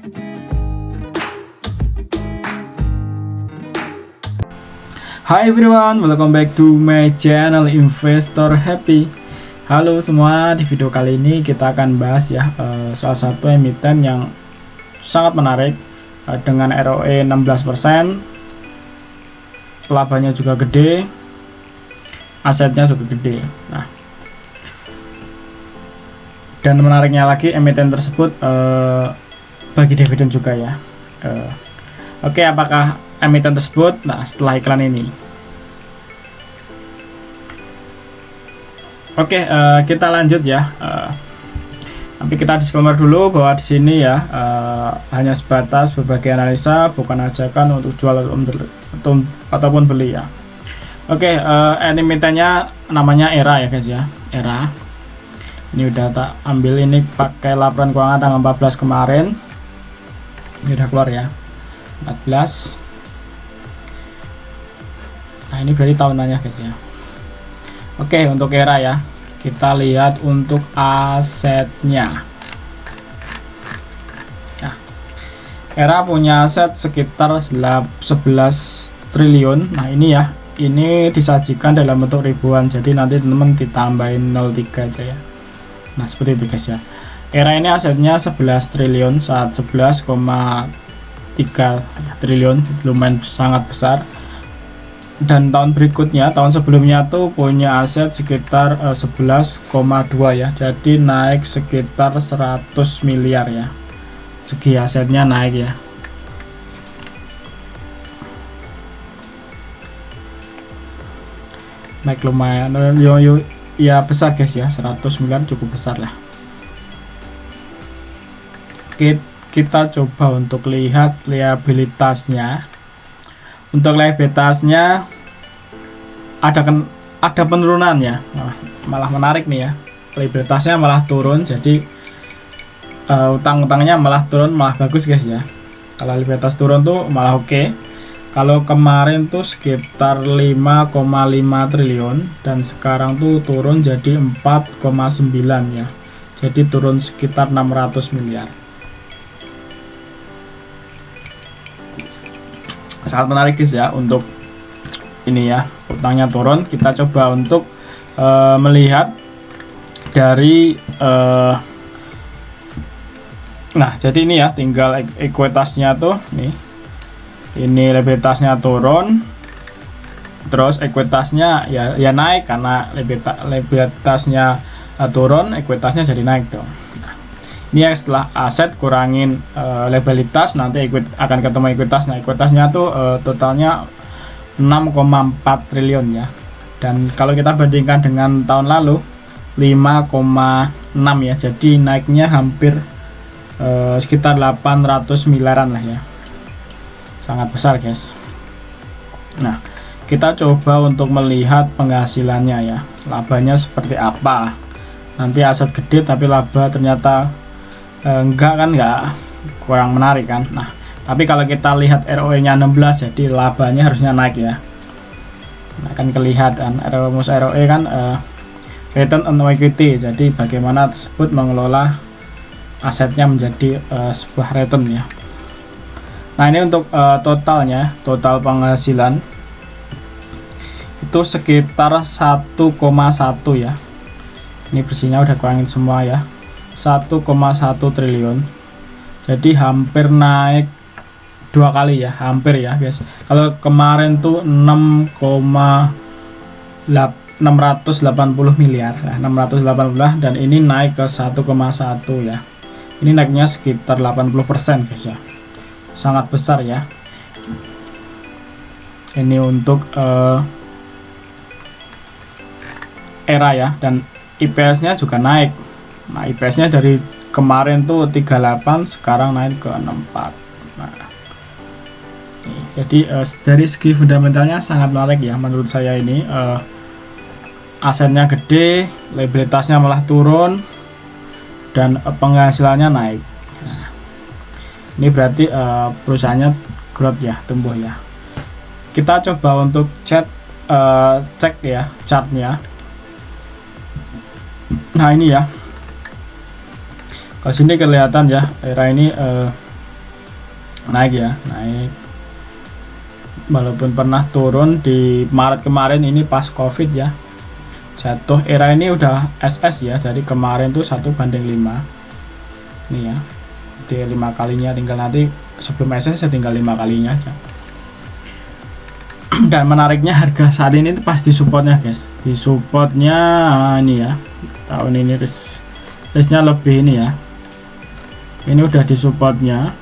Hi everyone, welcome back to my channel Investor Happy. Halo semua, di video kali ini kita akan bahas ya salah satu emiten yang sangat menarik dengan ROE 16%, labanya juga gede, asetnya juga gede. Nah, dan menariknya lagi emiten tersebut bagi dividen juga ya. Oke, apakah emiten tersebut? Nah, setelah iklan ini. Oke, kita lanjut ya. Tapi kita disclaimer dulu bahwa di sini ya hanya sebatas berbagai analisa, bukan ajakan untuk jual ataupun beli ya. Oke, emitennya namanya ERA ya guys ya. ERA. Ini udah tak ambil ini pakai laporan keuangan tanggal 14 kemarin. Ini udah keluar ya. 14. Nah, ini berarti tahunannya guys ya. Oke, untuk ERA ya, kita lihat untuk asetnya. Nah, ERA punya aset sekitar 11 triliun. Nah, ini ya, ini disajikan dalam bentuk ribuan, jadi nanti teman-teman ditambahin 03 aja ya. Nah, seperti itu guys ya. ERA ini asetnya 11 triliun saat 11,3 triliun, lumayan sangat besar. Dan tahun berikutnya, tahun sebelumnya tuh punya aset sekitar 11,2 ya, jadi naik sekitar 100 miliar ya, segi asetnya naik ya. Naik lumayan ya, besar guys ya, 100 miliar cukup besar lah. Kita coba untuk lihat liabilitasnya. Untuk liabilitasnya ada penurunan ya, malah menarik nih ya, liabilitasnya malah turun, jadi utang-utangnya malah turun, malah bagus guys ya. Kalau liabilitas turun tuh malah oke. Kalau kemarin tuh sekitar 5,5 triliun dan sekarang tuh turun jadi 4,9 ya, jadi turun sekitar 600 miliar. Sangat menarik guys ya untuk ini ya, utangnya turun. Kita coba untuk melihat dari nah, jadi ini ya, tinggal ekuitasnya tuh nih, ini liabilitasnya turun, terus ekuitasnya ya naik karena liabilitasnya turun, ekuitasnya jadi naik dong. Ini ya, setelah aset kurangin liabilitas, nanti akan ketemu ekuitas. Nah, ekuitasnya tuh totalnya 6,4 triliun ya. Dan kalau kita bandingkan dengan tahun lalu 5,6 ya, jadi naiknya hampir sekitar 800 miliaran lah ya. Sangat besar guys. Nah, kita coba untuk melihat penghasilannya ya, labanya seperti apa. Nanti aset gede tapi laba ternyata enggak kurang menarik kan. Nah, tapi kalau kita lihat ROE nya 16, jadi labanya harusnya naik ya. Nah, kan kelihatan ROE kan return on equity, jadi bagaimana tersebut mengelola asetnya menjadi sebuah return ya. Nah, ini untuk totalnya, total penghasilan itu sekitar 1,1 ya. Ini bersihnya udah kurangin semua ya, 1,1 triliun, jadi hampir naik 2 kali ya, hampir ya guys. Kalau kemarin tuh 680 miliar, nah, 680 dan ini naik ke 1,1 ya. Ini naiknya sekitar 80% guys ya, sangat besar ya. Ini untuk ERA ya, dan IPS-nya juga naik. Nah, IPS-nya dari kemarin tuh 38, sekarang naik ke 64. Nah, jadi dari segi fundamentalnya sangat menarik ya menurut saya ini. Asetnya gede, liabilitasnya malah turun, dan penghasilannya naik. Nah, ini berarti perusahaannya growth ya, tumbuh ya. Kita coba untuk cek ya chartnya. Nah, ini ya, Kalau sini kelihatan ya, ERA ini naik ya, naik. Walaupun pernah turun di Maret kemarin, ini pas COVID ya, jatuh. Era ini udah SS ya, dari kemarin tuh 1:5 ini ya, di 5 kalinya, tinggal nanti sebelum SS saya tinggal 5 kalinya aja. Dan menariknya harga saat ini tuh pas di supportnya guys, di supportnya ini ya, tahun ini risknya lebih ini ya, ini udah di supportnya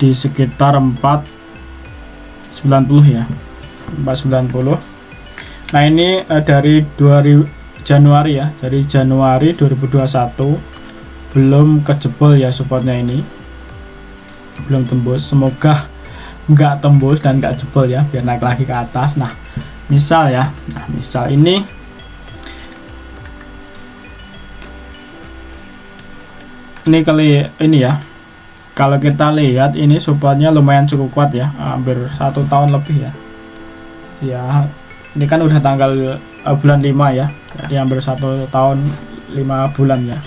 di sekitar 490 ya, 490. Nah ini dari Januari ya, dari Januari 2021 belum kejebol ya supportnya, ini belum tembus. Semoga nggak tembus dan nggak jebol ya, biar naik lagi ke atas. Nah misal ya, misal ini kali ini ya, kalau kita lihat ini supportnya lumayan cukup kuat ya, hampir 1 tahun lebih ya. Ya ini kan udah tanggal bulan 5 ya, jadi hampir 1 tahun 5 bulan ya.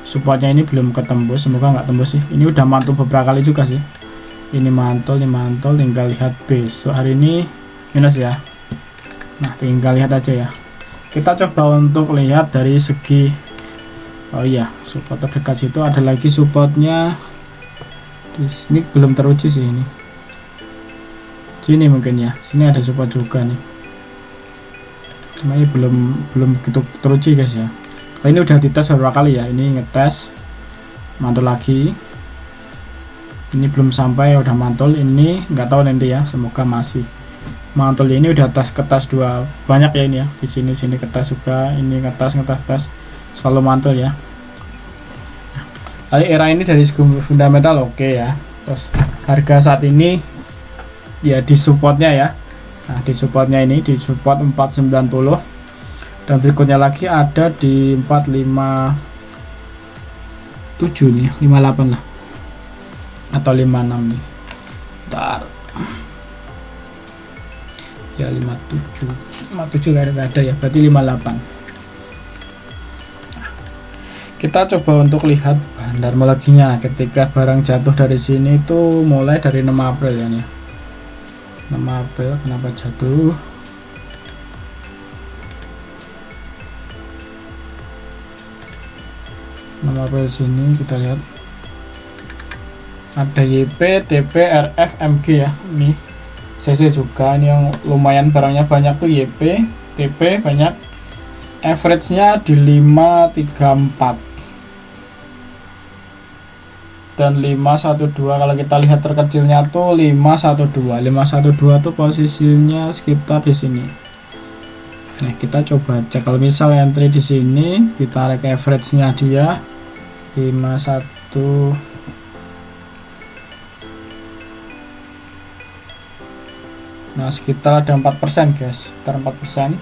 Supportnya ini belum ketembus, semoga nggak tembus sih. Ini udah mantul beberapa kali juga sih. Ini mantul, tinggal lihat besok. Hari ini minus ya. Nah tinggal lihat aja ya. Kita coba untuk lihat dari segi, oh iya, support terdekat situ ada lagi supportnya. Di sini belum teruji sih, ini sini mungkin ya, sini ada support juga nih, cuma ini belum begitu teruji guys ya. Ini udah dites beberapa kali ya, ini ngetes mantul lagi, ini belum sampai udah mantul, ini nggak tahu nanti ya, semoga masih mantul. Ini udah tes ketas 2 banyak ya, ini ya, di sini ketas juga, ini ngetes selalu mantul ya. Kali era ini dari fundamental oke ya. Terus harga saat ini ya di supportnya ya. Nah di supportnya ini di support 490, dan berikutnya lagi ada di 457 nih, 58 lah atau 56 nih. Bentar. Ya 57 nggak ada ya, berarti 58. Kita coba untuk lihat bandarmologinya ketika barang jatuh dari sini itu mulai dari 6 April ya nih. 6 April kenapa jatuh? April sini kita lihat ada YP, TP, RF, MG ya. Ini CC juga, ini yang lumayan barangnya banyak tuh YP, TP banyak. Average-nya di 534 dan 512. Kalau kita lihat terkecilnya tuh 512 tuh posisinya sekitar di sini. Nah kita coba cek, kalau misal entry di sini ditarik average-nya dia 51. Nah sekitar ada 4% guys, sekitar 4%.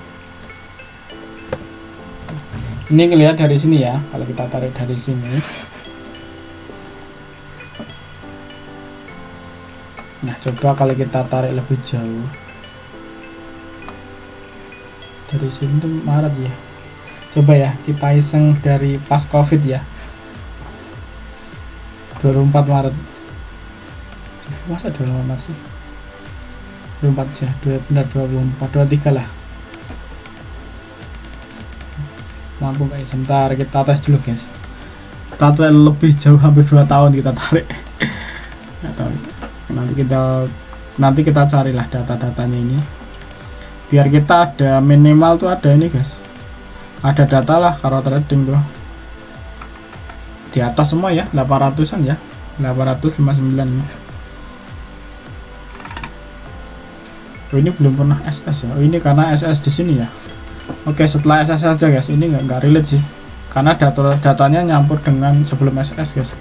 Ini kelihatan dari sini ya, kalau kita tarik dari sini. Nah coba kalau kita tarik lebih jauh dari sini tuh Maret ya. Coba ya kita iseng dari pas COVID ya, 24 Maret. Masa 24 sih? 24 ya, 23 lah. Mampu guys, sebentar kita tes dulu guys. Kita tarik lebih jauh, hampir 2 tahun kita tarik. Nanti kita carilah data-datanya ini, biar kita ada minimal tuh ada ini guys, ada data lah kalau trading tuh di atas semua ya, 800an ya, 859 ini. Oh ini belum pernah SS ya. Oh ini karena SS di sini ya. Oke setelah SS aja guys, ini nggak relate sih karena datanya nyampur dengan sebelum SS guys.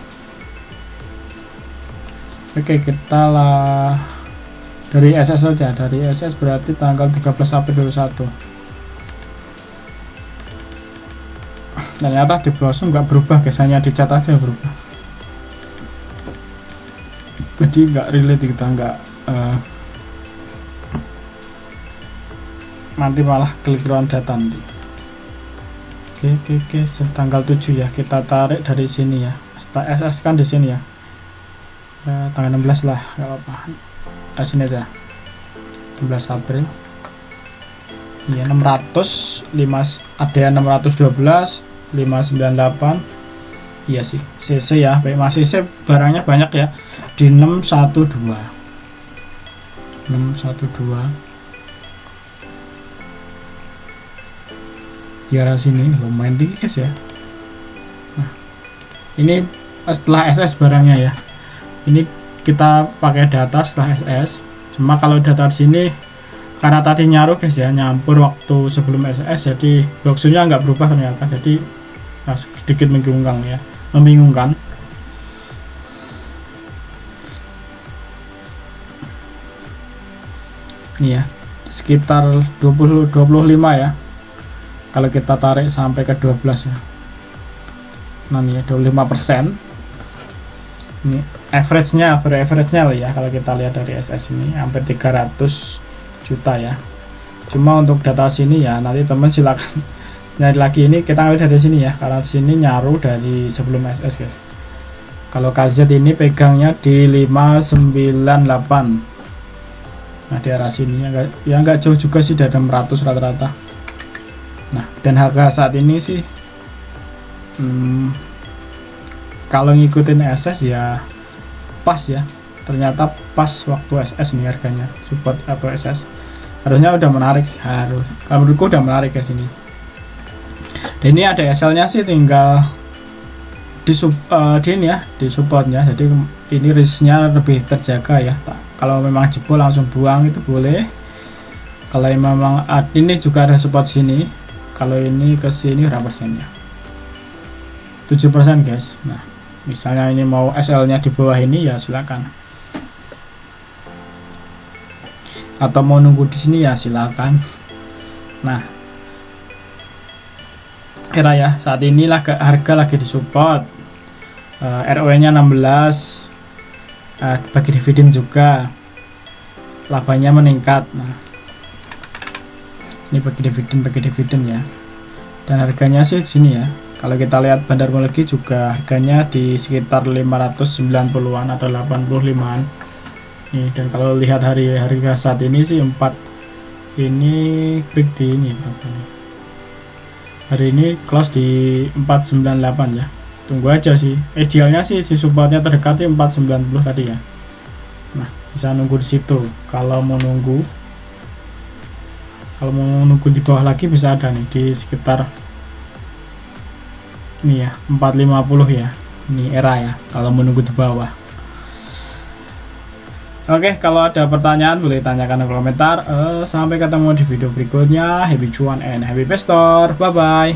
Oke kita lah dari SS saja, dari SS berarti tanggal 13 April 2021. Ternyata di Blossom nggak berubah guys, hanya di chat aja berubah, jadi nggak relate, kita nggak nanti malah keliruan data nanti. Oke tanggal 7 ya, kita tarik dari sini ya. Setelah SS kan di sini ya, tanggal 16 lah, nggak apa-apa. Sini aja 16 April. Iya 600 ada yang 612 598. Iya sih CC ya, baik Mas CC barangnya banyak ya di 612 di arah sini lumayan tinggi guys ya. Nah ini setelah SS barangnya ya, ini kita pakai data setelah SS. Cuma kalau data di sini karena tadi nyaru guys ya, nyampur waktu sebelum SS, jadi boxnya nggak berubah ternyata, jadi sedikit membingungkan. Ini ya sekitar 25 ya kalau kita tarik sampai ke 12 ya. Nah ini ya 25%. Ini average-nya loh ya, kalau kita lihat dari SS ini hampir 300 juta ya. Cuma untuk data sini ya nanti teman silakan nyari lagi, ini kita ambil dari sini ya, karena sini nyaru dari sebelum SS guys. Kalau KZ ini pegangnya di 598. Nah di arah sini ya nggak jauh juga sih, dari 600 rata-rata. Nah dan harga saat ini sih kalau ngikutin SS ya pas ya, ternyata pas waktu SS nih harganya, support atau SS harusnya udah menarik, kalau menurutku udah menarik ke sini. Dan ini ada SL nya sih, tinggal di ini ya, di supportnya, jadi ini risknya lebih terjaga ya. Kalau memang jebol langsung buang itu boleh. Kalau memang ini juga ada support sini, kalau ini ke sini berapa persennya, 7% guys. Nah misalnya ini mau SL nya di bawah ini ya silakan, atau mau nunggu di sini ya silakan. Nah era ya saat ini harga lagi di support, ROE nya 16, bagi dividen juga labanya meningkat. Nah ini bagi dividen ya, dan harganya sih sini ya. Kalau kita lihat Bandar Mulki juga harganya di sekitar 590-an atau 85-an. Nih, dan kalau lihat harga saat ini sih 4 ini break di ini berapa nih? Hari ini close di 498 ya. Tunggu aja sih. Idealnya sih si supportnya terdekati 490 tadi ya. Nah, bisa nunggu di situ. Kalau mau nunggu di bawah lagi bisa ada nih di sekitar ini ya 450 ya. Ini era ya kalau menunggu di bawah. Oke, kalau ada pertanyaan boleh tanyakan di komentar. Sampai ketemu di video berikutnya. Happy cuan and happy investor. Bye bye.